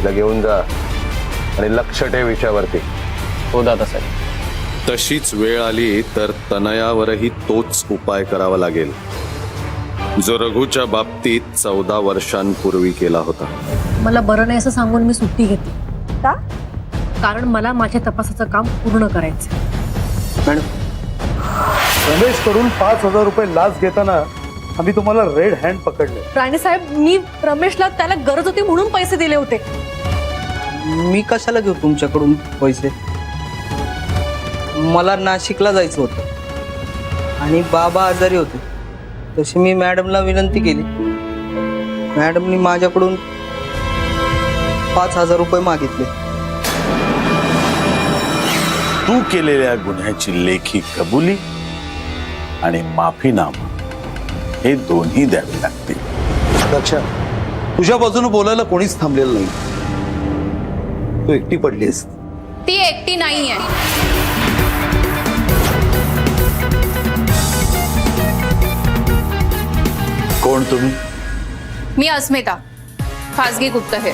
तिला घेऊन जा आणि लक्ष ठेव विषयावरती. हो दादा साहेब. तशीच वेळ आली तर तनयावरही तोच उपाय करावा लागेल जो रघुच्या बाबतीत 14 वर्षांपूर्वी केला होता. मला बरं नाही असं सांगून मी सुट्टी घेतली. का? कारण मला माझ्या तपासाचं काम पूर्ण करायचं. मॅडम, रमेश कडून 5,000 रुपये लाच घेताना आम्ही तुम्हाला रेड हँड पकडले. राणे साहेब, मी रमेशला त्याला गरज होती म्हणून पैसे दिले होते. मी कशाला घेऊ तुमच्याकडून पैसे? मला नाशिकला जायचं होतं आणि बाबा आजारी होते. तशी मी मॅडमला विनंती केली. मॅडमनी माझ्याकडून 5,000 रुपये मागितले. तू केलेल्या गुन्ह्याची लेखी कबुली आणि माफीनामा हे दोन्ही द्यावे लागतील. दक्षा, तुझ्या बाजूने बोलायला कोणीच थांबलेलं नाही. तू एकटी पडलीस. ती एकटी नाहीये. कोण तुम्ही? मी अस्मिता, खासगी गुप्तहेर.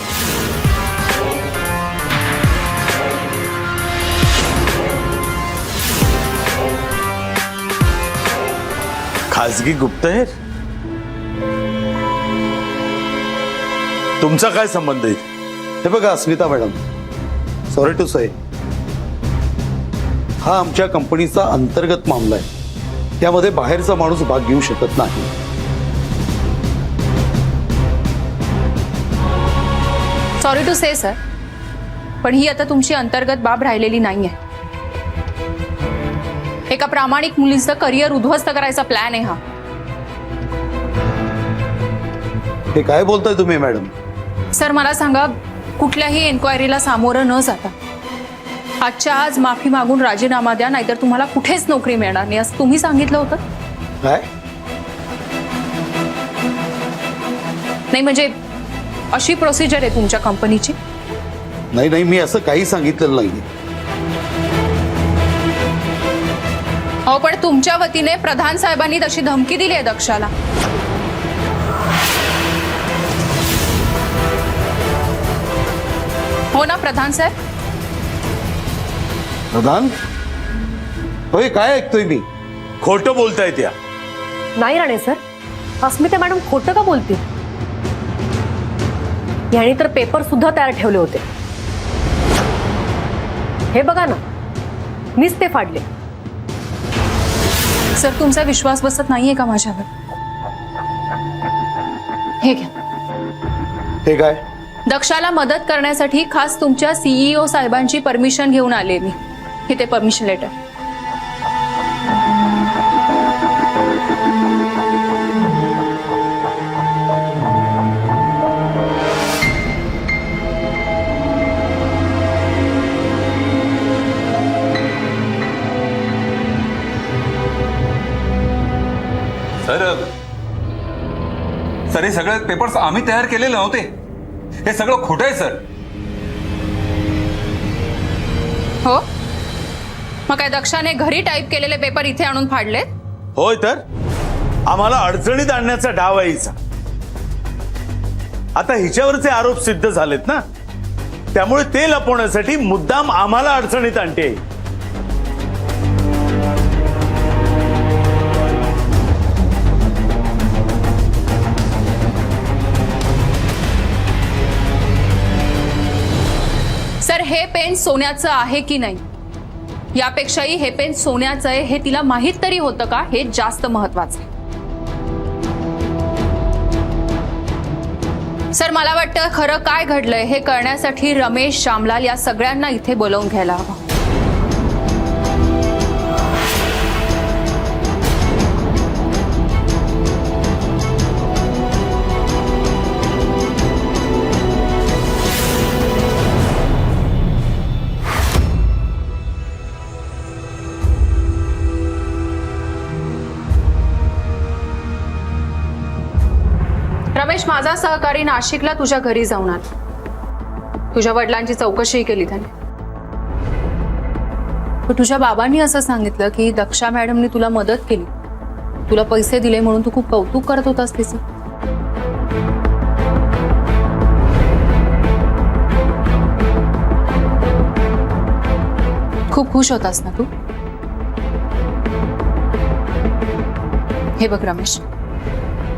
खासगी गुप्तहेर? तुमचा काय संबंध आहे? हे बघा अस्मिता मॅडम, सॉरी टू से, हा आमच्या कंपनीचा अंतर्गत मामला आहे. त्यामध्ये बाहेरचा माणूस भाग घेऊ शकत नाही. सॉरी टू से सर, पण ही आता तुमची अंतर्गत बाब राहिलेली नाहीये. एका प्रामाणिक मुलीचं करिअर उद्ध्वस्त करायचा प्लॅन आहे हा. हे काय बोलताय तुम्ही मॅडम? सर मला सांगा, कुठल्याही एन्क्वायरीला सामोरं न जाता आजच्या आज माफी मागून राजीनामा द्या, नाहीतर तुम्हाला कुठेच नोकरी मिळणार नाही असं तुम्ही सांगितलं होतं. काय? नाही म्हणजे अशी प्रोसिजर आहे तुमच्या कंपनीची. नाही नाही, मी असं काही सांगितलेलं नाही. हो, पण तुमच्या वतीने प्रधान साहेबांनी तशी धमकी दिली आहे दक्षाला. हो ना प्रधान साहेब? प्रधान, होय, काय ऐकतोय मी? खोटं बोलताय त्या. नाही राणे सर, अस्मिता मॅडम खोटं का बोलतील? याने तर पेपर सुद्धा तयार ठेवले होते. हे बघा ना, मीच ते फाडले. सर तुमचा विश्वास बसत नाहीये का माझ्यावर? हे घ्या. हे काय? दक्षाला मदत करण्यासाठी खास तुमच्या सीईओ साहेबांची परमिशन घेऊन आले मी. हे ते परमिशन लेटर. सर हे सगळे पेपर्स आम्ही तयार केलेले नव्हते. हे सगळं खोटं आहे सर. हो, मग काय दक्षाने घरी टाईप केलेले पेपर इथे आणून फाडले? होय, तर आम्हाला अडचणीत आणण्याचा डाव आहे हिचा. आता हिच्यावरचे आरोप सिद्ध झालेत ना, त्यामुळे ते लपवण्यासाठी मुद्दाम आम्हाला अडचणीत आणते. सर हे पेन सोन्याचं आहे की नाही, यापेक्षाही हे पेन सोन्याचं आहे हे तिला माहित तरी होतं का, हे जास्त महत्वाचं आहे. सर मला वाटतं खरं काय घडलंय हे कळण्यासाठी रमेश, श्यामलाल या सगळ्यांना इथे बोलावून घ्यायला हवं. रमेश, माझा सहकारी नाशिकला तुझ्या घरी जाऊन आला. तुझ्या वडिलांची चौकशी केली त्याने. पण तुझ्या बाबांनी असं सांगितलं की दक्षा मॅडमनी तुला मदत केली, तुला पैसे दिले म्हणून तू खूप कौतुक करत होतास तिचं. खूप खुश होतास ना तू? हे बघ रमेश,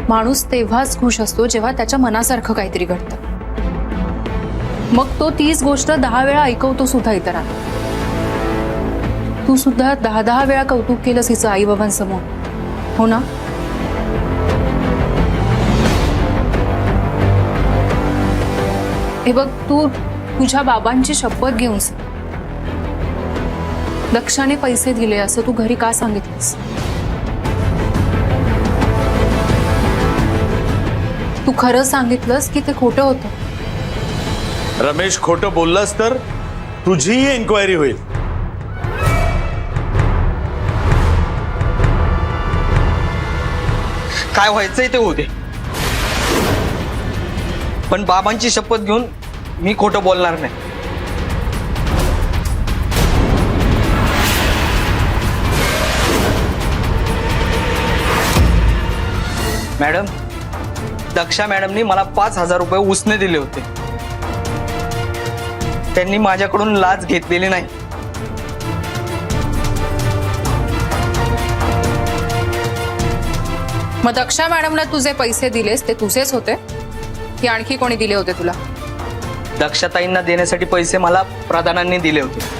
माणूस तेव्हाच खुश असतो जेव्हा त्याच्या मनासारखं काहीतरी घडतं. मग तो तीच गोष्ट 10 वेळा ऐकवतो सुद्धा इतरांना. तू सुद्धा 10 वेळा कौतुक केलंस हिचं आई बाबांसमोर, हो ना? हे बघ, तू तुझ्या बाबांची शपथ घेऊन सांग. दक्षाने पैसे दिले असं तू घरी का सांगितलंस? तू खरं सांगितलंस की ते खोटं होतं? रमेश, खोटं बोललास तर तुझीही एन्क्वायरी होईल. काय व्हायचंय ते होऊ दे, पण बाबांची शपथ घेऊन मी खोटं बोलणार नाही. मॅडम, दक्षा मॅडमनी मला 5,000 रुपये उसने दिले होते. त्यांनी माझ्याकडून लाच घेतलेली नाही. मग दक्षा मॅडमला तुझे पैसे दिलेस ते तुझेच होते की आणखी कोणी दिले होते तुला? दक्षाताईंना देण्यासाठी पैसे मला प्रधानांनी दिले होते.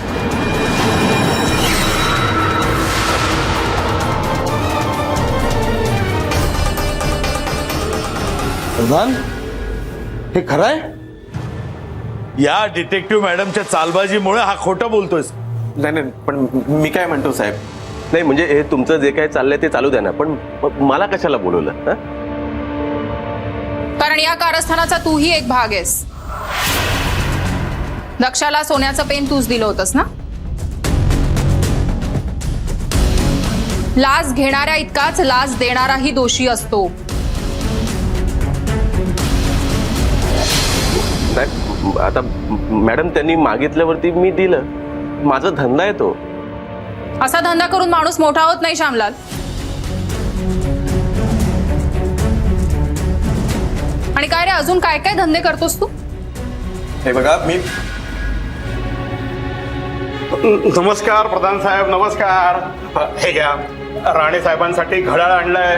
प्रधान, हे खरं आहे? या डिटेक्टिव्ह मॅडमच्या चालबाजीमुळे हा खोटं बोलतोयस. नाही, पण मी काय म्हणतो साहेब, नाही म्हणजे हे तुमचं जे काय चाललंय ते चालू द्या ना, पण मला कशाला बोलवलं? कारण या कारस्थानाचा तूही एक भाग आहेस. दक्षाला सोन्याचं पेन तूच दिलं होतंस ना? लाच घेणाऱ्या इतकाच लाच देणाराही दोषी असतो. आता मॅडम त्यांनी मागितल्यावरती मी दिलं. माझा धंदा आहे तो. असा धंदा करून माणूस मोठा होत नाही श्यामलाल. आणि काय रे, अजून काय काय धंदे करतोस तू? हे बघा, मी नमस्कार प्रधान साहेब, नमस्कार. हे घ्या, राणे साहेबांसाठी घड्याळ आणलंय.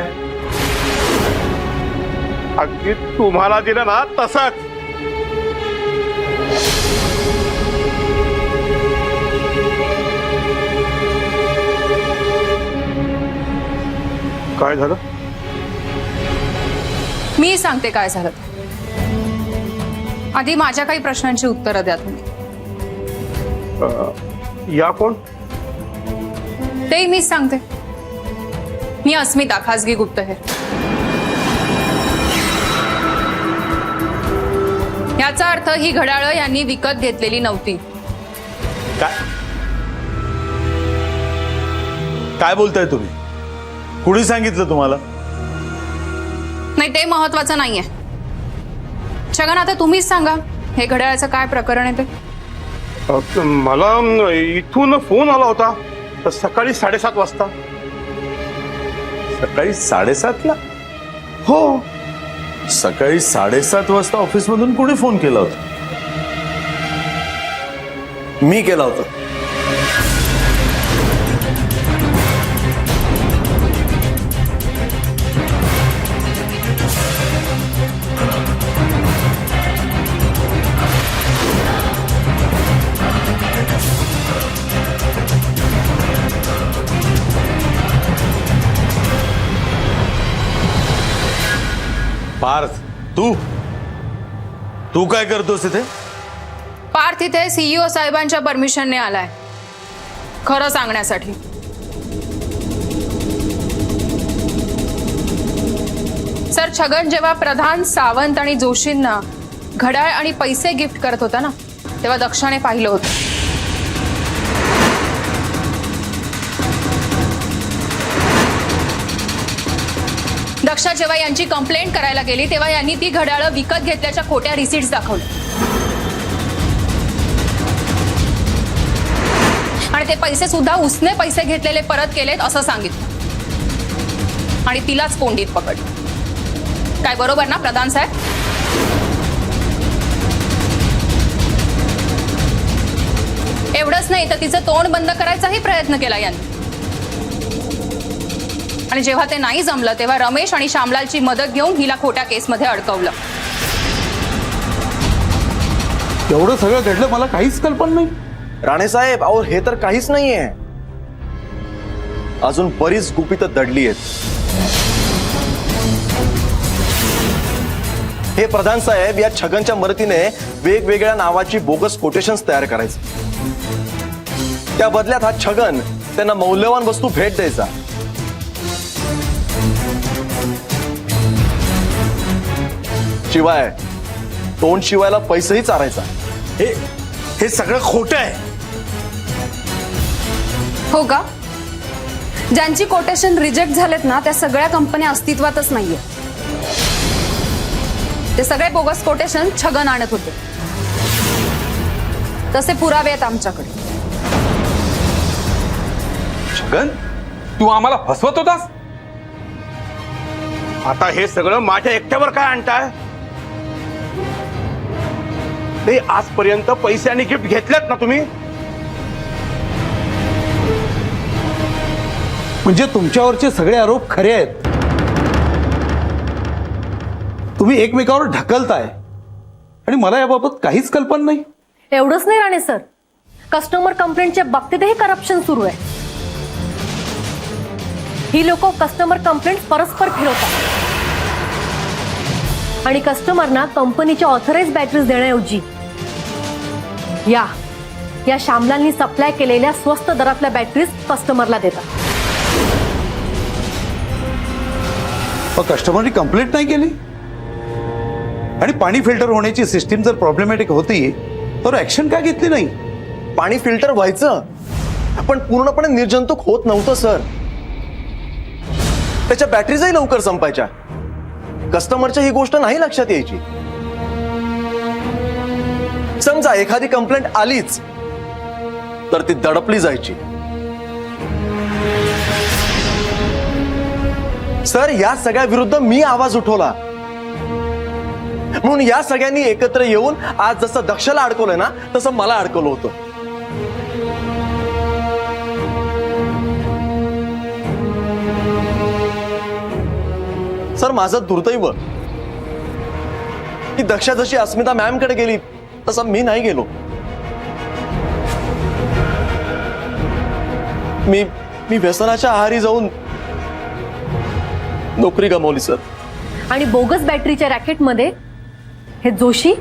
अगदी तुम्हाला दिलं ना तसंच. काय झालं? मी सांगते काय झालं. आधी माझ्या काही प्रश्नांची उत्तरं द्या तुम्ही. या कोण? तेही मीच सांगते. मी अस्मिता, खासगी गुप्तहेर. याचा अर्थ ही घड्याळं यांनी विकत घेतलेली नव्हती. काय काय बोलताय तुम्ही? कुणी सांगितलं तुम्हाला? नाही, ते महत्वाचं नाहीये. छगन, आता तुम्हीच सांगा, हे घड्याळाचं काय प्रकरण आहे ते? मला इथून फोन आला होता सकाळी 7:30 वाजता. सकाळी 7:30ला? हो. सकाळी 7:30 वाजता ऑफिसमधून कोणी फोन केला होता? मी केला होता. पार्थ, तू काय करतोस इथे? पार्थ इथे सीईओ साहेबांच्या परमिशनने आलाय, खरं सांगण्यासाठी. सर, छगन जेव्हा प्रधान, सावंत आणि जोशींना घड्याळ आणि पैसे गिफ्ट करत होता ना, तेव्हा दक्षाने पाहिलं होतं. दक्षा जेव्हा यांची कंप्लेंट करायला गेली तेव्हा यांनी ती घड्याळं विकत घेतल्याच्या खोट्या रिसिट्स दाखवल्या आणि ते पैसे सुद्धा उसने पैसे घेतलेले परत केलेत असं सांगितलं आणि तिलाच कोंडीत पकडलं. काय बरोबर ना प्रधान साहेब? एवढंच नाही तर तिचं तोंड बंद करायचाही प्रयत्न केला यांनी. आणि जेव्हा ते नाही जमलं तेव्हा रमेश आणि श्यामलालची मदत घेऊन हिला खोट्या केसमध्ये अडकवलं. एवढं सगळं घडलं मला काहीच कल्पना नाही. राणे साहेब, अहो हे तर काहीच नाहीये. अजून बरीच गुपितं दडली आहेत. हे प्रधान साहेब या छगनच्या मदतीने वेगवेगळ्या नावाची बोगस कोटेशन्स तयार करायचे. त्या बदल्यात हा छगन त्यांना मौल्यवान वस्तू भेट द्यायचा. शिवाय तोंड शिवायला पैसेही चारायचा. हे सगळं खोटं आहे. हो का? ज्यांची कोटेशन रिजेक्ट झालेत ना त्या सगळ्या कंपन्या अस्तित्वातच नाहीये. ते सगळे बोगस कोटेशन छगन आणत होते. तसे पुरावे आहेत आमच्याकडे. छगन, तू आम्हाला फसवत होतास? आता हे सगळं माझ्या एकट्यावर काय आणताय? ते आजपर्यंत पैसे आणि गिफ्ट घेतलेत ना तुम्ही? म्हणजे तुमच्यावरचे सगळे आरोप खरे आहेत. तुम्ही एकमेकावर ढकलताय आणि मला याबाबत काहीच कल्पना नाही. एवढंच नाही राणे सर, कस्टमर कंप्लेंटच्या बाबतीतही करप्शन सुरू आहे. ही लोक कस्टमर कंप्लेंट परस्पर फिरवतात आणि कस्टमरना कंपनीच्या ऑथराइज बॅटरीज देण्याऐवजी या श्यामलालनी सप्लाय केलेल्या स्वस्त दरातल्या बॅटरीज कस्टमरला देतात. पण कस्टमरनी कंप्लेंट नाही केली आणि पाणी फिल्टर होण्याची सिस्टीम जर प्रॉब्लेमॅटिक होती तर ऍक्शन का घेतली नाही? पाणी फिल्टर व्हायचं पण पूर्णपणे निर्जंतुक होत नव्हतं सर. त्याच्या बॅटरीजही लवकर संपायच्या. कस्टमरच्या ही गोष्ट नाही लक्षात यायची. समजा एखादी कंप्लेंट आलीच तर ती दडपली जायची. सर या सगळ्या विरुद्ध मी आवाज उठवला. म्हणून या सगळ्यांनी एकत्र येऊन आज जसं दक्षला अडकवलंय ना तसं मला अडकवलं होतं. सर माझं दुर्दैव की दक्षा जशी अस्मिता मॅम कडे गेली तसं मी नाही गेलो. मी व्यसनाच्या आहारी जाऊन नोकरी गमावली सर. आणि बोगस बॅटरीच्या रॅकेटमध्ये हे जोशी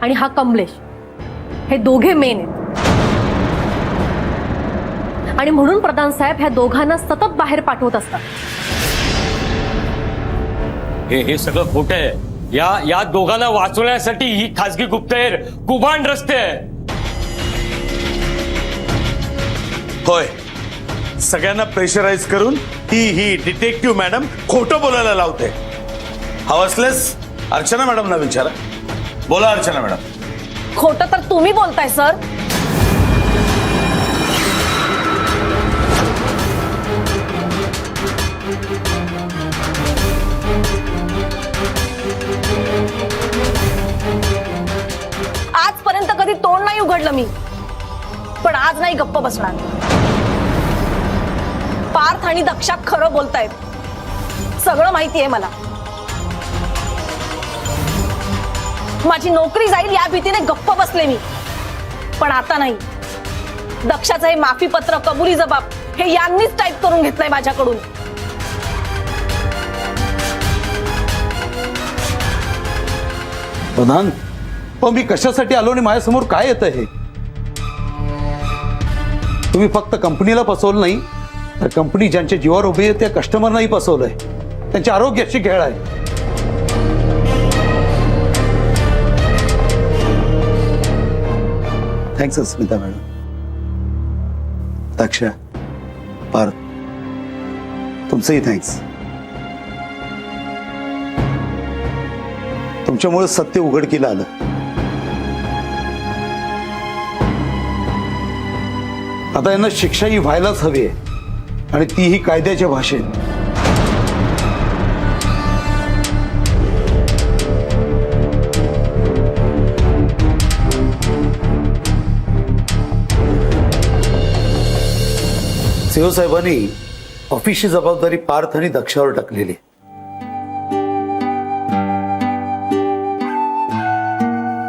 आणि हा कमलेश हे दोघे मेन आहेत. आणि म्हणून प्रधान साहेब ह्या दोघांना सतत बाहेर पाठवत असतात. हे सगळं खोटं आहे. या दोघांना वाचवण्यासाठी ही खासगी गुप्तहेर कुभांड रस्ते आहे. होय, सगळ्यांना प्रेशराईज करून ही डिटेक्टिव्ह मॅडम खोटं बोलायला लावते. हवसलेस अर्चना मॅडमना विचारा. बोला अर्चना मॅडम. खोटं तर तुम्ही बोलताय सर. आजपर्यंत कधी तोंड नाही उघडलं मी, पण आज नाही गप्प बसणार. पार्थ आणि दक्षा खरं बोलतायत. सगळं माहिती आहे मला. माझी नोकरी जाईल या भीतीने गप्प बसले मी, पण आता नाही. दक्षाचं हे माफी पत्र, कबुली जबाब हे यांनीच टाईप करून घेतलंय माझ्याकडून. प्रधान, पण मी कशासाठी आलो आणि माझ्यासमोर काय येतं हे? तुम्ही फक्त कंपनीला फसवलं नाही तर कंपनी ज्यांच्या जीवावर उभी आहे त्या कस्टमरनाही फसवलंय. त्यांच्या आरोग्याची खेळ आहे. थँक्स अस्मिता मॅडम, दक्षा, पार्थ, तुमचंही थँक्स. तुमच्यामुळे सत्य उघडकीला आलं. आता यांना शिक्षा ही व्हायलाच हवी आहे आणि तीही कायद्याच्या भाषेत. सीओ साहेबांनी ऑफिसची जबाबदारी पार्थ आणि दक्षावर टाकलेली.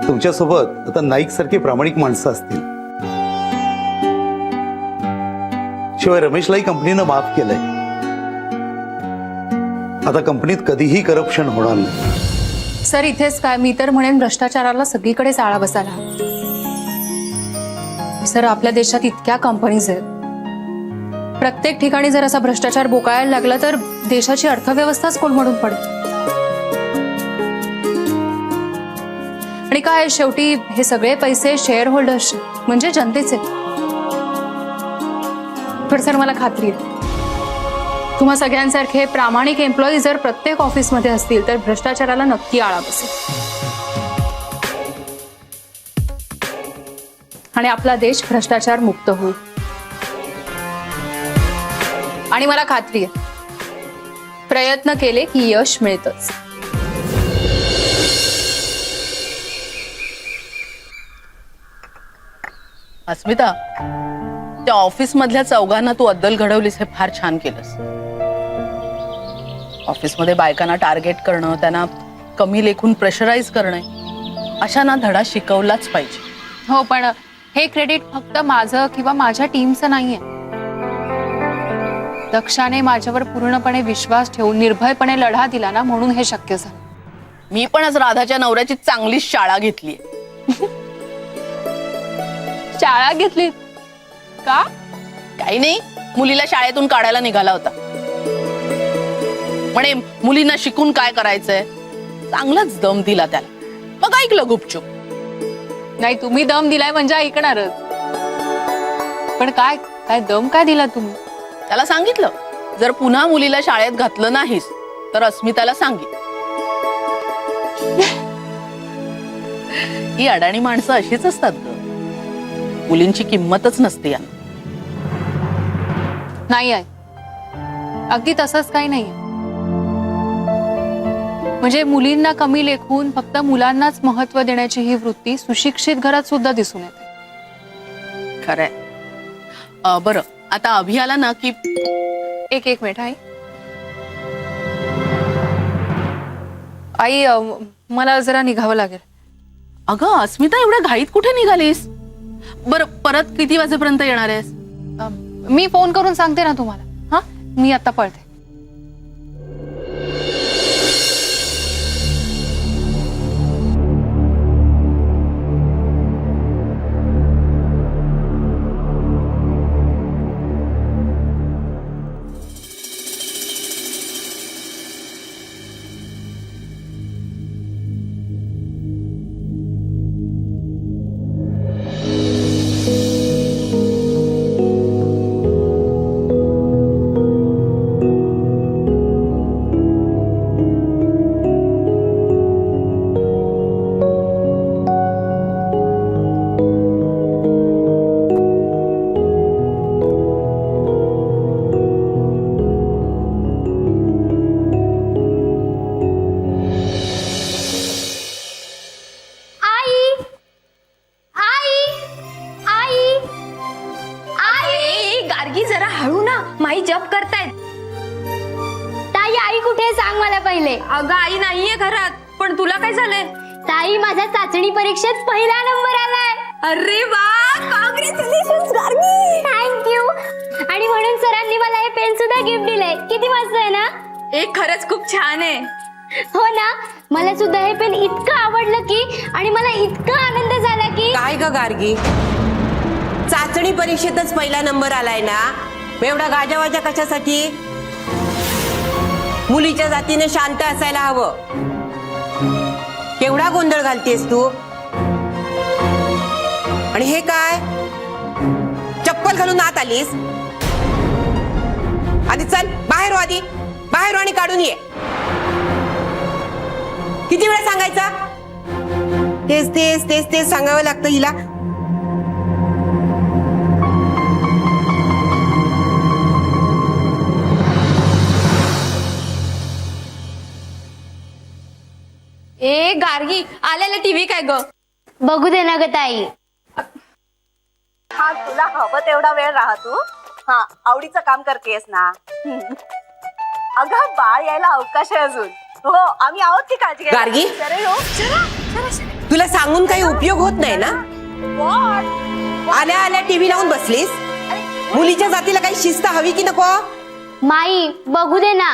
तुमच्यासोबत आता नाईक सारखी प्रामाणिक माणसं असतील. शिवाय रमेशलाही कंपनीनं माफ केलंय. आता कंपनीत कधीही करप्शन होणार नाही. सर इथेच काय, मी तर म्हणेन भ्रष्टाचाराला सगळीकडे आळा बसायला हवा. सर आपल्या देशात इतक्या कंपनीज आहेत, प्रत्येक ठिकाणी जर असा भ्रष्टाचार बोकाळायला लागला तर देशाची अर्थव्यवस्थाच कोलमडून पडेल. आणि काय शेवटी हे सगळे पैसे शेअर होल्डर्स म्हणजे जनतेचे. पण सर मला खात्री आहे तुम्हा सगळ्यांसारखे प्रामाणिक एम्प्लॉई जर प्रत्येक ऑफिसमध्ये असतील तर भ्रष्टाचाराला नक्की आळा बसेल आणि आपला देश भ्रष्टाचार मुक्त होईल. आणि मला खात्री आहे प्रयत्न केले की यश मिळतच. अस्मिता, त्या ऑफिस मधल्या चौघांना तू अद्दल घडवलीस हे फार छान केलंस. ऑफिसमध्ये बायकांना टार्गेट करणं, त्यांना कमी लेखून प्रेशराईज करणं, अशांना धडा शिकवलाच पाहिजे. हो, पण हे क्रेडिट फक्त माझं किंवा माझ्या टीमचं नाहीये. दक्षाने माझ्यावर पूर्णपणे विश्वास ठेवून निर्भयपणे लढा दिला ना, म्हणून हे शक्य झालं. मी पण आज राधाच्या नवऱ्याची चांगली शाळा घेतली. शाळा घेतली का? काही नाही, मुलीला शाळेतून काढायला निघाला होता. म्हणे मुलींना शिकून काय करायचंय, चांगलाच दम दिला त्याला. मग ऐकलं गुपचूप. नाही, तुम्ही दम दिलाय म्हणजे ऐकणारच. पण काय काय दम काय दिला तुम्ही? त्याला सांगितलं जर पुन्हा मुलीला शाळेत घातलं नाहीस तर अस्मिताला सांगितलं. ही अडाणी माणसं अशीच असतात ग, मुलींची किंमतच नसते यांना. नाही आहे, अगदी तसंच काही नाही. म्हणजे मुलींना कमी लेखून फक्त मुलांनाच महत्व देण्याची ही वृत्ती सुशिक्षित घरात सुद्धा दिसून येते. खरंय. बरं, आता अभि आला ना की एक मिनिट आई, मला जरा निघावं लागेल. अगं अस्मिता, एवढ्या घाईत कुठे निघालीस? बरं, परत किती वाजेपर्यंत येणार आहेस? मी फोन करून सांगते ना तुम्हाला. हा, मी आता पळते. अगं आई नाहीये घरात. पण तुला काय झालंय? ताई, माझ्या चाचणी परीक्षेत पहिला नंबर आलाय. अरे वा, काँग्रॅच्युलेशन्स गार्गी. थँक्यू. आणि म्हणून सरांनी मला हे पेन सुद्धा गिफ्ट दिलंय. किती मस्त आहे ना? खरंच खूप छान आहे. हो ना, मला सुद्धा हे पेन इतकं आवडलं की, आणि मला इतका आनंद झाला की. काय ग गार्गी, चाचणी परीक्षेतच पहिला नंबर आलाय ना, एवढा गाजावाजा कशासाठी? मुलीच्या जातीने शांत असायला हवं. केवढा गोंधळ घालतेस तू? आणि हे काय, चप्पल घालून आत आलीस? आधी चल बाहेर हो, आधी बाहेर हो आणि काढून ये. किती वेळा सांगायचा? तेच तेच तेच तेच सांगावं लागतं हिला. ए गार्गी, आलेला टीव्ही काय ग? बघू दे ना ग ताई. हा, तुला हवं तेवढा वेळ राहा तू. हा आवडीचं काम करतेस ना. अगं बाळ यायला अवकाश आहे अजून. हो आम्ही आहोत की काळजी घ्यायला. गार्गी? अरे हो, जरा. तुला सांगून काही उपयोग होत नाही ना. आल्या आल्या टीव्ही लावून बसलीस. मुलीच्या जातीला काही शिस्त हवी की नको? माई बघू दे ना,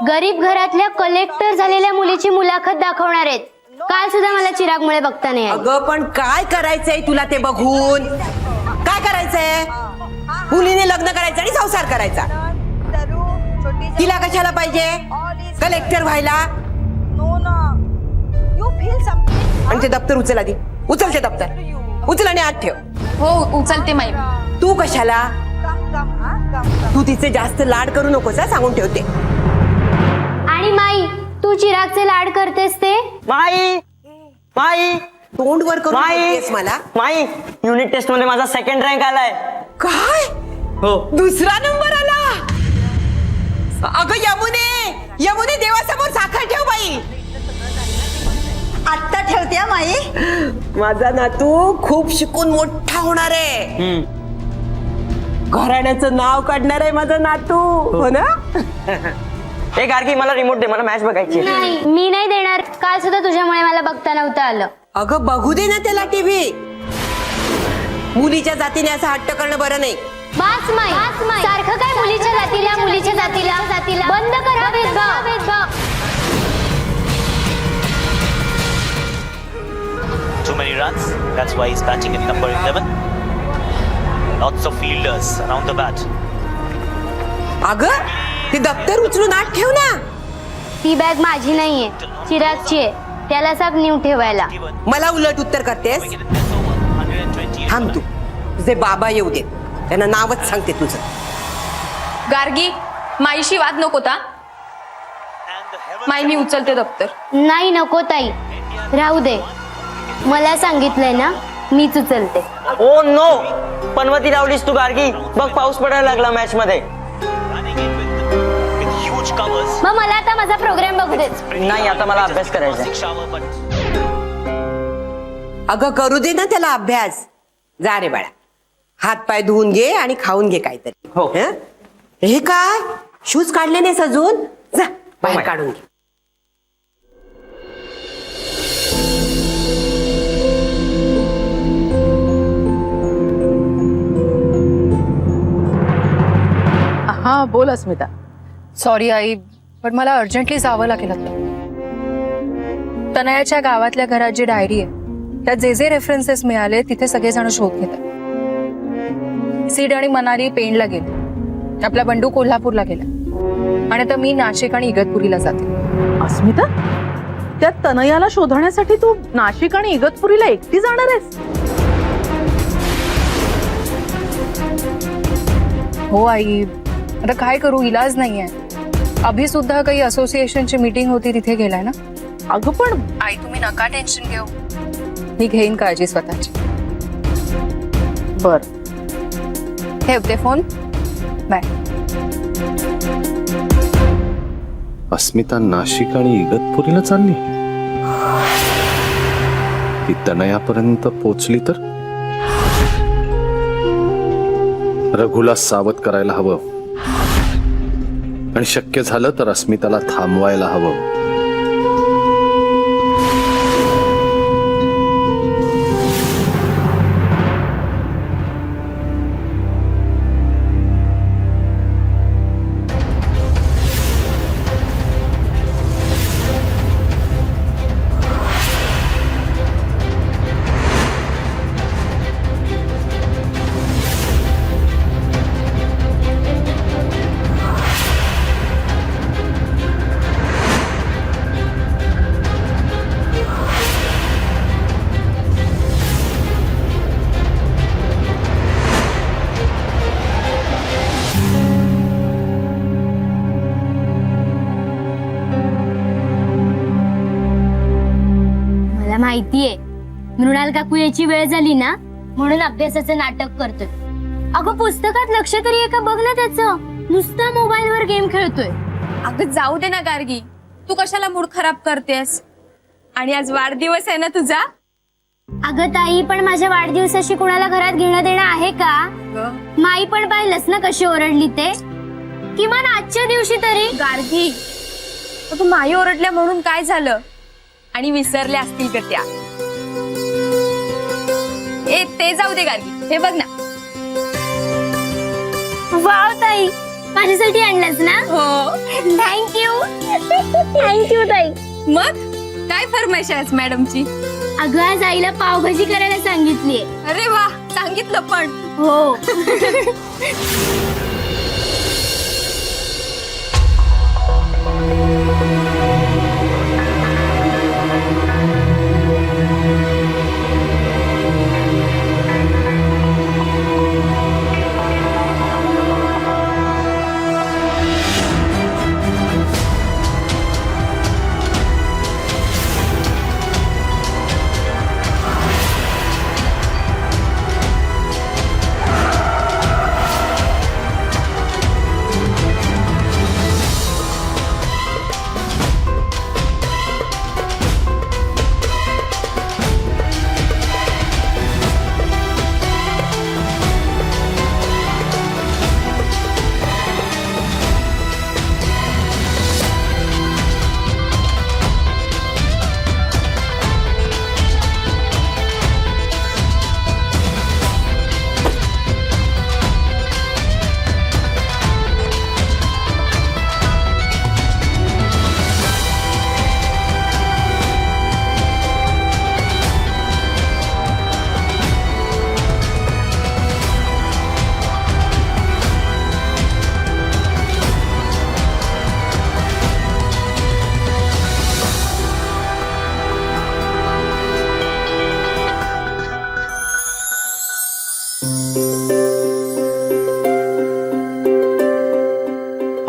गरीब घरातल्या कलेक्टर झालेल्या मुलीची मुलाखत दाखवणार आहेत. काल सुद्धा मला चिरागमुळे बघता नाही आलं. अगं पण काय करायचंय तुला ते बघून? काय करायचंय? मुलीने लग्न करायचं आणि संसार करायचा. तिला कशाला पाहिजे कलेक्टर व्हायला? आणि ते दप्तर उचल आधी. उचल ते दप्तर. उचल आणि आत ठेव. हो उचलते माई. तू कशाला? तू तिचे जास्त लाड करू नकोस हा, सांगून ठेवते. आणि माई तू चिरागचे लाड करतेस ते? माई माई तोंड वर करून माई. बोलतेस मला. माई युनिट टेस्ट मध्ये माझा सेकंड रँक आलाय. काय? हो. दुसरा नंबर आला? अगं यमुने, यमुने देवासमोर साखर ठेव बाई. आत्ता ठेवते माई. माझा नातू खूप शिकून मोठा होणार आहे. घराण्याचं नाव काढणार आहे माझा नातू. हो ना? ए गार्गी मला रिमोट दे, मला मॅच बघायची. नाही मी नाही देणार. काल सुद्धा तुझ्यामुळे मला बघता नव्हतं आलं. अगं बघू दे ना त्याला टीव्ही. मुलीच्या जातीने असं हट्ट करणं बरं नाही. बास माई सारखं काय मुलीच्या जातीला मुलीच्या जातीला बंद करा भेदभाव. Too many runs. That's why he's batting at number 11. Lots of fielders around the bat. अगं ते दप्तर उचलून आत ठेव ना. ती बॅग माझी नाहीये, चिरागची आहे. त्याला साप नीव ठेवायला. मला उलट उत्तर करतेस. थांब तू, तुझे बाबा येऊ दे, त्यांना नावच सांगते तुझं. गार्गी माईशी वाद नकोता. माई मी उचलते दप्तर. नाही नको ताई, राहू दे. मला सांगितलंय ना, मीच उचलते. ओ नो, पनवती लावलीस तू गार्गी. बघ पाऊस पडायला लागला मॅच मध्ये. Huge covers. मग मला आता माझा प्रोग्राम बघू देत. नाही आता मला अभ्यास करायचा आहे. Shower, but अगं करू दे ना त्याला अभ्यास. जा रे बाळा, हात पाय धुवून घे आणि खाऊन घे काहीतरी. हो. हं? हे काय शूज काढले नाही सजून? जा बाहेर काढून घे. हा बोल अस्मिता. सॉरी आई, पण मला अर्जंटली जावं लागेल आता. तनयाच्या गावातल्या घरात जी डायरी आहे त्यात जे रेफरन्सेस मिळाले तिथे सगळेजण शोध घेतात. सीड आणि मनाली पेणला गेले. आपला बंडू कोल्हापूरला गेला. आणि आता मी नाशिक आणि इगतपुरीला जाते. अस्मिता, त्या तनयाला शोधण्यासाठी तू नाशिक आणि इगतपुरीला एकटी जाणार आहेस? हो आई, आता काय करू, इलाज नाहीये. अभि सुद्धा काही असोसिएशनची मीटिंग होती तिथे गेलाय ना. अगं पण आई तुम्ही नका टेन्शन घेऊ, मी घेईन काळजी स्वतःची. बर, ठेवते फोन. बाय. अस्मिता नाशिक आणि इगतपुरीला चालली. ती तनयापर्यंत पोचली तर रघुला सावध करायला हवं आणि शक्य झालं तर अस्मिताला थांबवायला हवं. माहितीये मृणाल काकू याची वेळ झाली ना म्हणून अभ्यासाचं नाटक करतोय. अगं पुस्तकात लक्ष तरी आहे का बघ ना त्याचं. नुसता मोबाईल वर गेम खेळतोय. अगं जाऊ दे ना गार्गी, तू कशाला मूड खराब करतेस. आणि आज वाढदिवस आहे ना तुझा, अगं ताई, पण माझ्या वाढदिवसाशी कुणाला घरात घेणं देणं आहे का? माई पण पाहिलंस ना कशी ओरडली ते. किमान आजच्या दिवशी तरी. गार्गी, तू माई ओरडल्या म्हणून काय झालं? आणि विसरल्या असतील का त्या? ए ते जाऊ दे गार्गी, हे बघ ना. वाव ताई, माझ्यासाठी आणलंस ना? हो. थँक्यू. थँक्यू ताई. मग काय फरमाईश आहे मॅडमची? अगं आज आईला पावभाजी करायला सांगितलीये. अरे वा, सांगितलं पण. हो.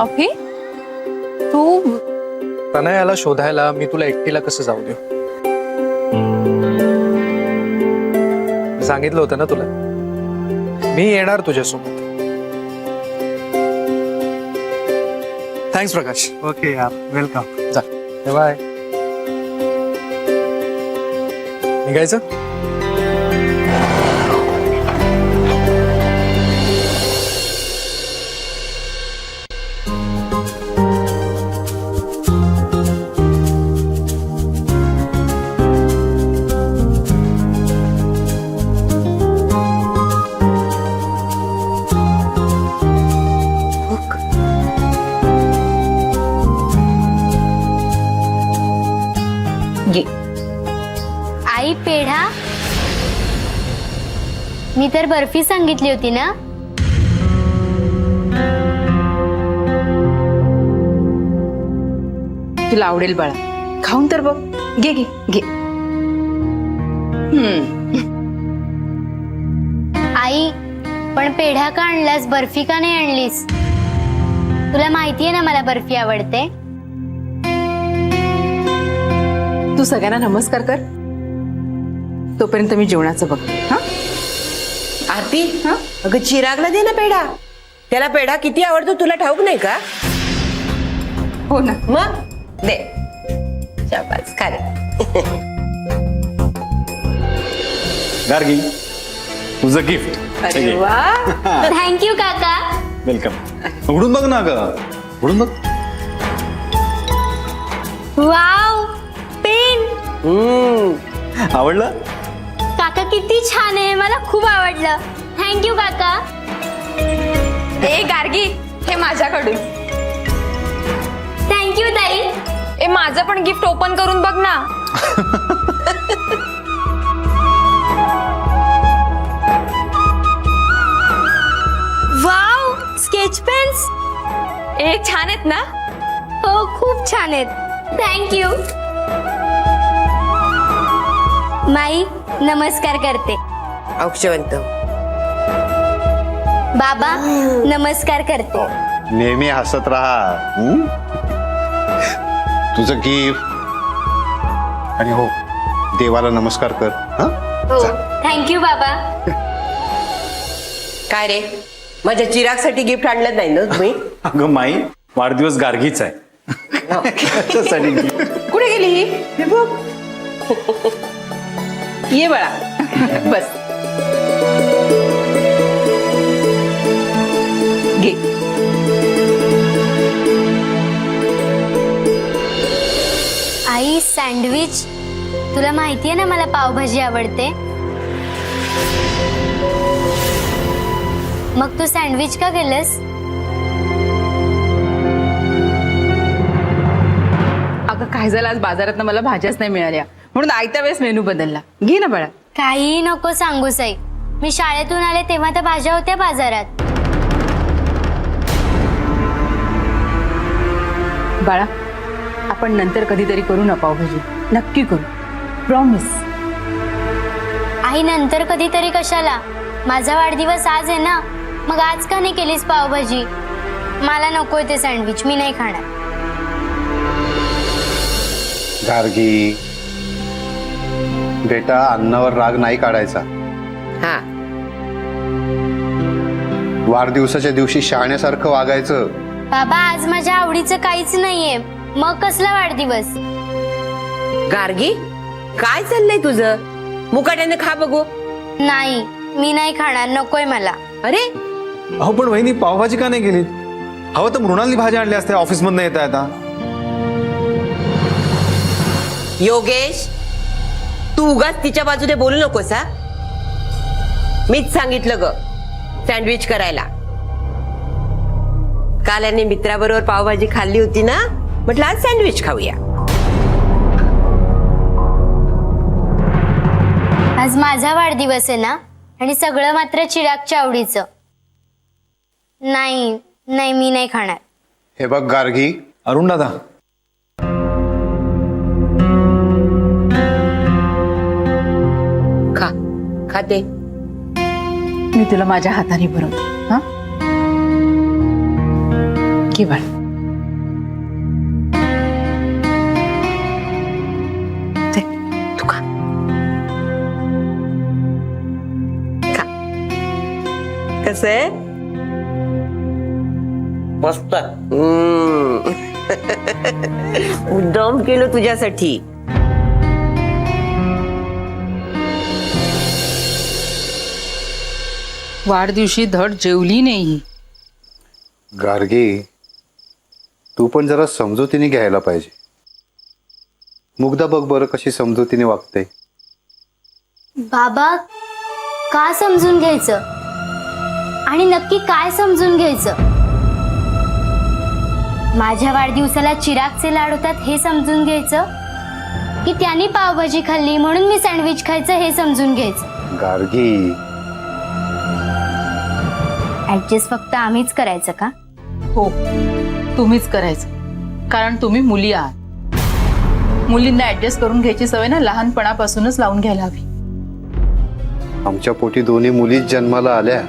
अभि, तू तनयाला शोधायला मी तुला एकटीला कसं जाऊ देऊ? सांगितलं होतं ना तुला, मी येणार तुझ्यासोबत. थँक्स प्रकाश. ओके यार, वेलकम. जा, बाय. निघायचं? आई पेढा? मी तर बर्फी सांगितली होती ना? तुला आवडेल बाळा, खाऊन तर बघ. घे घे घे. आई, पण पेढा का आणलास, बर्फी का नाही आणलीस? तुला माहितीये ना मला बर्फी आवडते. तू सगळ्यांना नमस्कार कर, तोपर्यंत मी जेवणाचं बघ. हा आरती, अगं चिरागला दे ना पेढा. त्याला पेढा किती आवडतो तुला ठाऊक नाही का? हो ना. मग दे. शाबास, खा रे. गार्गी, तुझं गिफ्ट. अरे वा. थँक्यू काका. वेलकम. उघडून बघ ना ग, उघडून बघ. Wow, pen. आवडलं? काका किती छान आहे, मला खूप आवडलं. थँक्यू काका. ए गार्गी, हे माझ्याकडून. थँक्यू ताई. ए माझं पण गिफ्ट ओपन करून बघ ना. Wow, sketch pens. ए छान आहेत ना? हो, खूप छान आहेत. थँक्यू. माई, नमस्कार करते. औक्षवंत. बाबा, नमस्कार करते. नेहमी हसत राहा. तुझं गिफ्ट. आणि हो, देवाला नमस्कार कर. हो, थँक्यू बाबा. काय रे, माझ्या चिरागसाठी गिफ्ट आणलं नाही ना तुम्ही? अगं माई, वाढदिवस गार्गीचा आहे. कुठे गेली ही? हे बघ. ये बाळा बस घे. आई सँडविच, तुला माहितीये ना मला पावभाजी आवडते. मग तू सँडविच का केलंस? अगं काय झालं, आज बाजारात मला भाज्याच नाही मिळाल्या म्हणून आयत्या वेळेस मेनू बदलला. घे ना बाळा. काही नको सांगू साई, मी शाळेतून आले तेव्हा तर भाज्या होत्या बाजारात. बाळा आपण नंतर कधीतरी करू ना पावभाजी, नक्की करू, प्रॉमिस. आई नंतर कधीतरी कशाला, माझा वाढदिवस आज आहे ना, मग आज का नाही केलीस पावभाजी? मला नकोय ते सँडविच, मी नाही खाणार. गार्गी बेटा, अन्नावर राग नाही काढायचा. हा वाढदिवसाच्या दिवशी शहाण्यासारखं वागायचं. बाबा आज माझ्या आवडीचं काहीच नाहीये, मग कसला वाढदिवस? गार्गी काय चाललंय तुझं? मुकाट्याने खा बघू. नाही मी नाही खाणार, नकोय मला. अरे अहो पण वहिनी पावभाजी का नाही केली? हवं तर मृणालनी भाज्या आणल्या असत्या ऑफिस मधनं येता येता. योगेश, तू उगाच तिच्या बाजूने बोलू नकोस हा. मीच सांगितलं ग सँडविच करायला. काल याने मित्राबरोबर पावभाजी खाल्ली होती ना, म्हटलं आज सँडविच खाऊया. आज माझा वाढदिवस आहे ना, आणि सगळं मात्र चिरागच्या आवडीचं. नाही नाही मी नाही खाणार. हे बघ गार्गी. अरुण दादा, खा खाते. मी तुला माझ्या हाताने भरवते. हा घे बाळा. दे, तू खा. खा. कसं आहे? मस्त. मुद्दाम केलं तुझ्यासाठी. वाढदिवशी धड जेवली नाही. गार्गी तू पण जरा समजुतीने घ्यायला पाहिजे. मुग्धा बघ बरं कशी समजुतीने वागते. बाबा का समजून घ्यायचं, आणि नक्की काय समजून घ्यायचं? माझ्या वाढदिवसाला चिरागचे लाड होतात हे समजून घ्यायचं, की त्यांनी पावभाजी खाल्ली म्हणून मी सँडविच खायचं हे समजून घ्यायचं? गार्गी ऍडजस्ट फक्त आम्हीच करायचं का? हो तुम्हीच करायचं, कारण तुम्ही मुली आहात. मुलींना ऍडजस्ट करून घ्यायची सवय ना लहानपणापासूनच लावून घ्यायला हवी. आमच्या पोटी दोन्ही मुलीच जन्माला आल्या.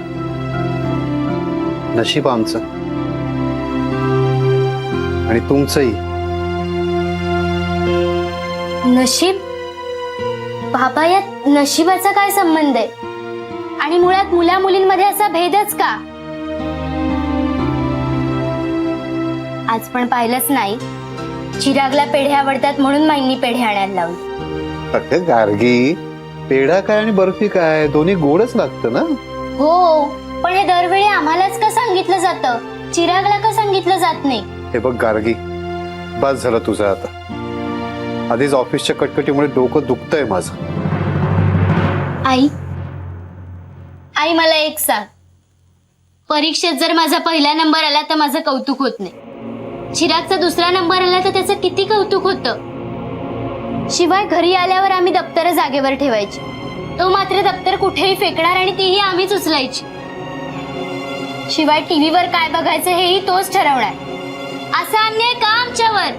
नशीब आमचं आणि तुमचंही. नशीब? बाबा यात नशिबाचा काय संबंध आहे? आणि मुळात मुला मुलींमध्ये असा भेदच का? आज पण पाहिलंच नाही, चिरागला पेढे आवडतात म्हणून माईंनी पेढे आणायला लावले. अगं गार्गी, पेढा काय आणि बर्फी काय दोन्ही गोडच लागतं ना. हो पण हे दरवेळी आम्हालाच का सांगितलं जातं, चिरागला का सांगितलं जात नाही? हे बघ गार्गी, बस झालं तुझं आता. आधीच ऑफिसच्या कटकटीमुळे डोकं दुखतंय माझं. आई आई मला एक सांग, परीक्षेत जर माझा पहिला नंबर आला तर माझं कौतुक होत नाही, चिरागचा दुसरा नंबर आला तर त्याचं किती कौतुक होतं. शिवाय घरी आल्यावर आम्ही दप्तर जागेवर ठेवायची, तो मात्र दप्तर कुठेही फेकणार आणि तीही आम्हीच उचलायची. शिवाय टीव्हीवर काय बघायचं हेही तोच ठरवणार. असा अन्याय का आमच्यावर?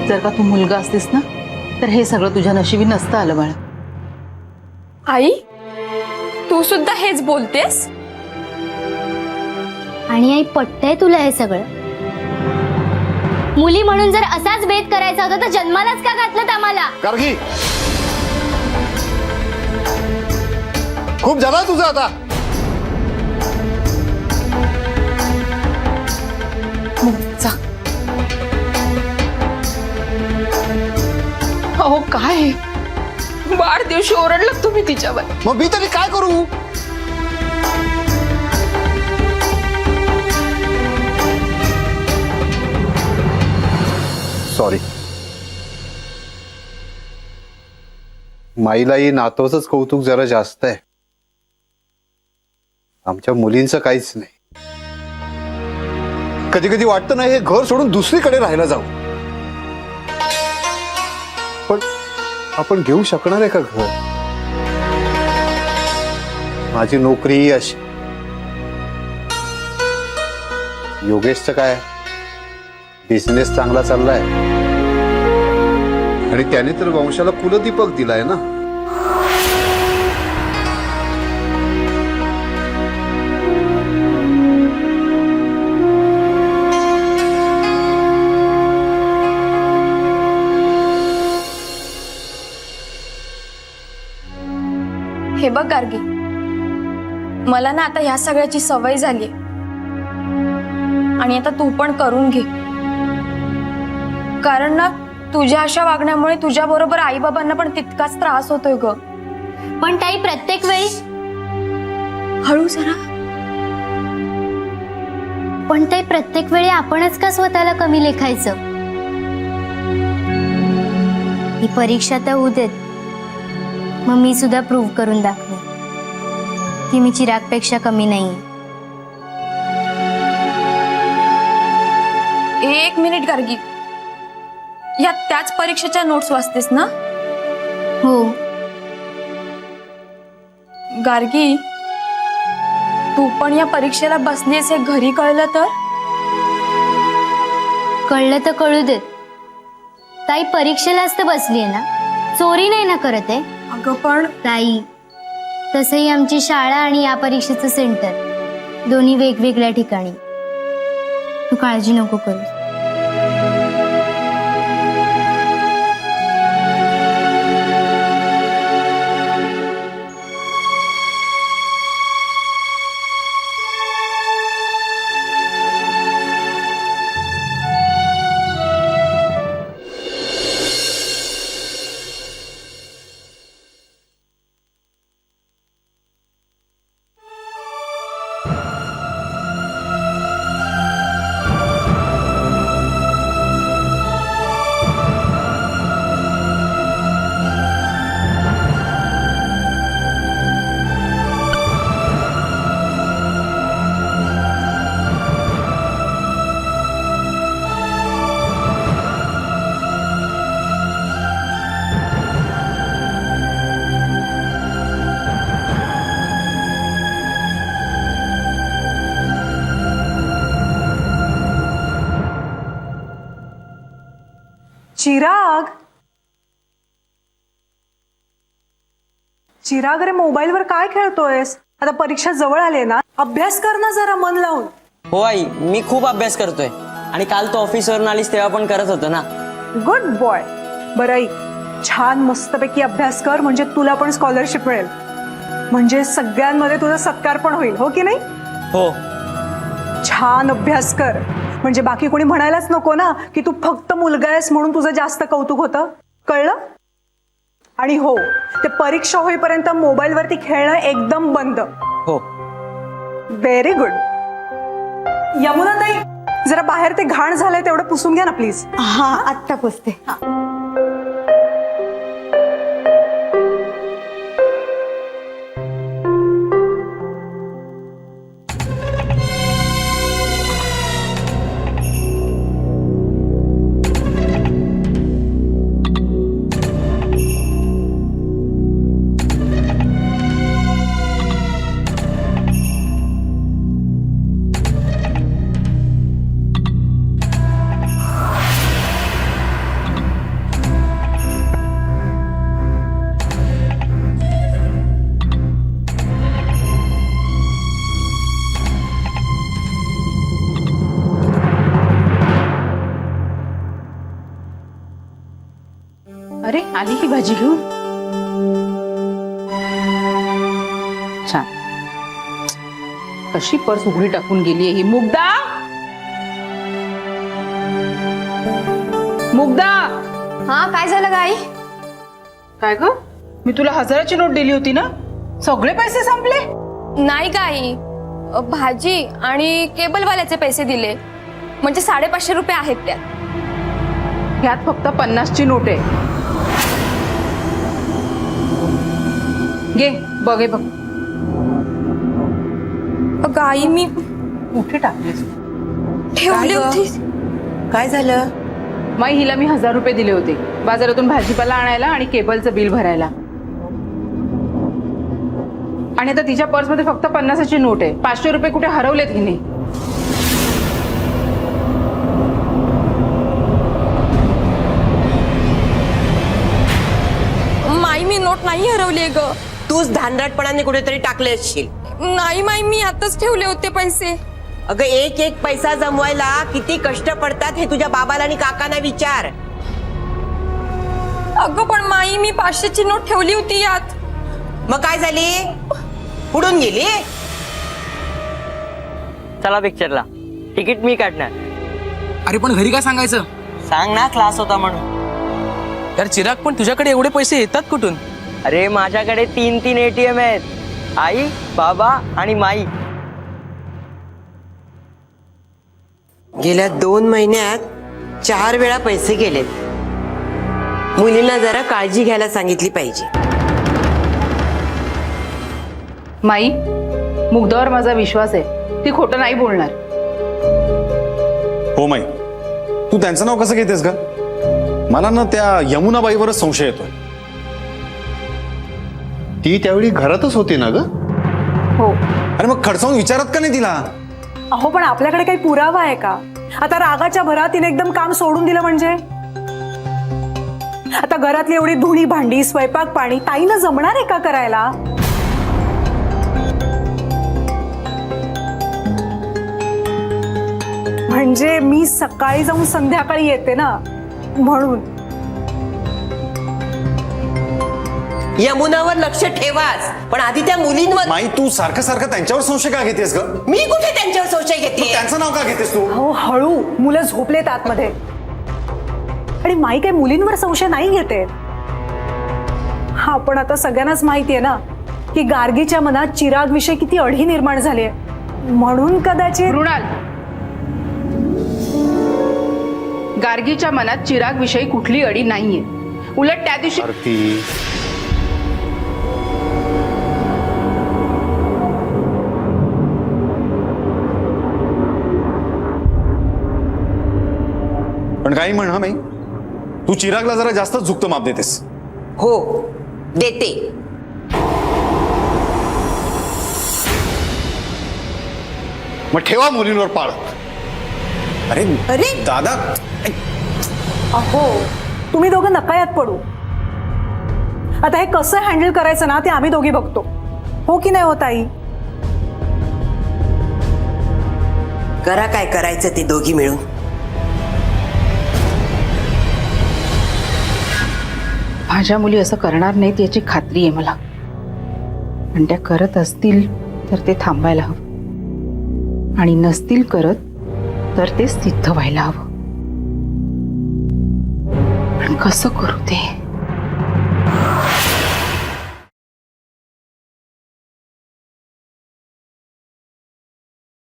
जर का तू मुलगा असतीस ना तर हे सगळं तुझ्या नशिबी नसतं आलं बाळा. आई तू सुद्धा हेच बोलतेस? आणि आई पटतंय तुला हे सगळं? मुली म्हणून जर असाच भेद करायचा होता तर जन्मालाच का घातलं आम्हाला? गार्गी खूप झाला तुझं आता. हो काय वाढदिवशी ओरडलात तुम्ही तिच्यावर. मग मी तरी काय करू? सॉरी. माईलाही नातवाचंच कौतुक जरा जास्त आहे, आमच्या मुलींचं काहीच नाही. कधी कधी वाटतं ना हे घर सोडून दुसरीकडे राहायला जाऊ, पण आपण घेऊ शकणार आहे का घर? माझी नोकरी अशी. योगेशचं काय, बिझनेस चांगला चाललाय आणि त्याने तर वंशाला कुलदीपक दिलाय ना. हे बघ गार्गी, मला ना आता ह्या सगळ्याची सवय झाली आणि आता तू पण करून घे. कारण ना तुझ्या अशा वागण्यामुळे तुझ्या बरोबर आई बाबांना पण तितकाच त्रास होतोय ग. पण ताई प्रत्येक वेळी हळू जरा. पण ताई प्रत्येक वेळी आपणच का स्वतःला कमी लेखायचं? ही परीक्षा तर होऊ देत, मग मी सुद्धा प्रूव्ह करून दाखवे की मी चिरागपेक्षा कमी नाहीये. एक मिनिट गार्गी, या त्याच परीक्षेच्या नोट्स वाचतेस ना? हो. गार्गी, तू पण या परीक्षेला बसलीस हे घरी कळलं तर? कळलं तर कळू देत. ताई परीक्षेलाच तर बसलीये ना, चोरी नाही ना करत आहे. अगं पण ताई, तसंही आमची शाळा आणि या परीक्षेचं सेंटर दोन्ही वेगवेगळ्या ठिकाणी. तू काळजी नको करू. चिराग, चिराग रे, मोबाईलवर काय खेळतोयस? आता परीक्षा जवळ आली ना, अभ्यास कर ना जरा मन लावून. हो आई, मी खूप अभ्यास करतोय आणि काल तो ऑफिसवरून आलीस तेव्हा पण करत होतो ना. Good boy. बरं आई, छान मस्तपैकी अभ्यास कर, म्हणजे तुला पण स्कॉलरशिप मिळेल, म्हणजे सगळ्यांमध्ये तुझा सत्कार पण होईल, हो की नाही? हो. छान अभ्यास कर, म्हणजे बाकी कोणी म्हणायलाच नको ना की तू फक्त मुलगा आहेस म्हणून तुझं जास्त कौतुक होतं. कळलं? आणि हो, ते परीक्षा होईपर्यंत मोबाईलवरती खेळणं एकदम बंद. हो. Very good. यमुनाताई, जरा बाहेर ते घाण झालंय तेवढं पुसून घ्या ना प्लीज. हा, आत्ता पुसते. अरे आली ही भाजी घेऊन. छान. कशी पर्स उघडी टाकून गेली ही. मुग्धा, मुग्धा. हा, काय झालं गाई? काय ग, मी तुला 1000ची नोट दिली होती ना, सगळे पैसे संपले? नाही काही भाजी आणि केबलवाल्याचे पैसे दिले, म्हणजे 550 रुपये आहेत त्यात. ह्यात फक्त 50ची नोट आहे. घे बघ, हे बघ. गाई मी कुठे टाकलीस? ठेवली होती. काय झालं? माई, हिला मी 1000 रुपये दिले होते बाजारातून भाजीपाला आणायला आणि केबलचं बिल भरायला. आणि आता तिच्या पर्समध्ये फक्त 50ची नोट आहे. 500 रुपये कुठे हरवलेत हिने. माई मी नोट नाही हरवली ग. तूच धानरटपणाने कुठेतरी टाकले असशील. नाही माई, मी आताच ठेवले होते पैसे. अगं एक एक पैसा जमवायला किती कष्ट पडतात हे तुझ्या बाबाला आणि काकांना विचार. अगं पण माई, मी 500ची नोट ठेवली होती यात. मग काय झाली? उडून गेली? चला पिक्चरला, तिकीट मी काढणार. अरे पण घरी काय सांगायचं? सांग ना, क्लास होता म्हणून. यार चिराग, पण तुझ्याकडे एवढे पैसे येतात कुठून? अरे माझ्याकडे 3 ATM आहेत. आई, बाबा आणि माई. गेल्या 2 महिन्यात 4 वेळा पैसे गेलेत. मुलींना जरा काळजी घ्यायला सांगितली पाहिजे. माई, मुग्धावर माझा विश्वास आहे, ती खोटं नाही बोलणार. हो माई, तू त्यांचं नाव कसं घेतेस ग? मला ना त्या यमुनाबाईवरच संशय येतोय. ती त्यावेळी घरातच होती ना ग? हो. अरे मग खडसावून विचारत का नाही तिला? अहो पण आपल्याकडे काही पुरावा आहे का? आता रागाच्या भरात तिने एकदम काम सोडून दिलं म्हणजे? आता घरातली एवढी धुणी भांडी स्वयंपाक पाणी ताईनं जमणार आहे का करायला? म्हणजे मी सकाळी जाऊन संध्याकाळी येते ना, म्हणून. यमुनावर लक्ष ठेवाच, पण आधी त्या मुलींवर. माई, तू सारखं सारखं त्यांच्यावर संशय का घेतेस ग? मी कुठे त्यांच्यावर संशय घेते? त्यांचं नाव का घेतेस तू? हो, हळू. मुलं झोपलेत आतमध्ये. आणि माई काही मुलींवर संशय नाही घेते. हा, पण आता सगळ्यांनाच माहितीये ना की गार्गीच्या मनात चिराग विषयी किती अढी निर्माण झाली, म्हणून कदाचित. मृणाल, गार्गीच्या मनात चिराग विषयी कुठली अडी नाहीये. उलट त्या दिवशी आरती, पण काही म्हण हा माई, तू चिरागला जरा जास्तच झुकतं माप देतेस. हो, देते. मग ठेवा मुलींवर पाळ. अरे अरे दादा, अहो, तुम्ही दोघं नका यात पडू. आता हे कसं हँडल करायचं ना, ते आम्ही दोघी बघतो. हो की नाही होत आई? करा काय करायचं ते दोघी मिळून. माझ्या मुली असं करणार नाहीत याची खात्री आहे मला. पण त्या करत असतील तर ते थांबायला हवं, आणि नसतील करत तर ते सिद्ध व्हायला हवं. पण कसं करू ते?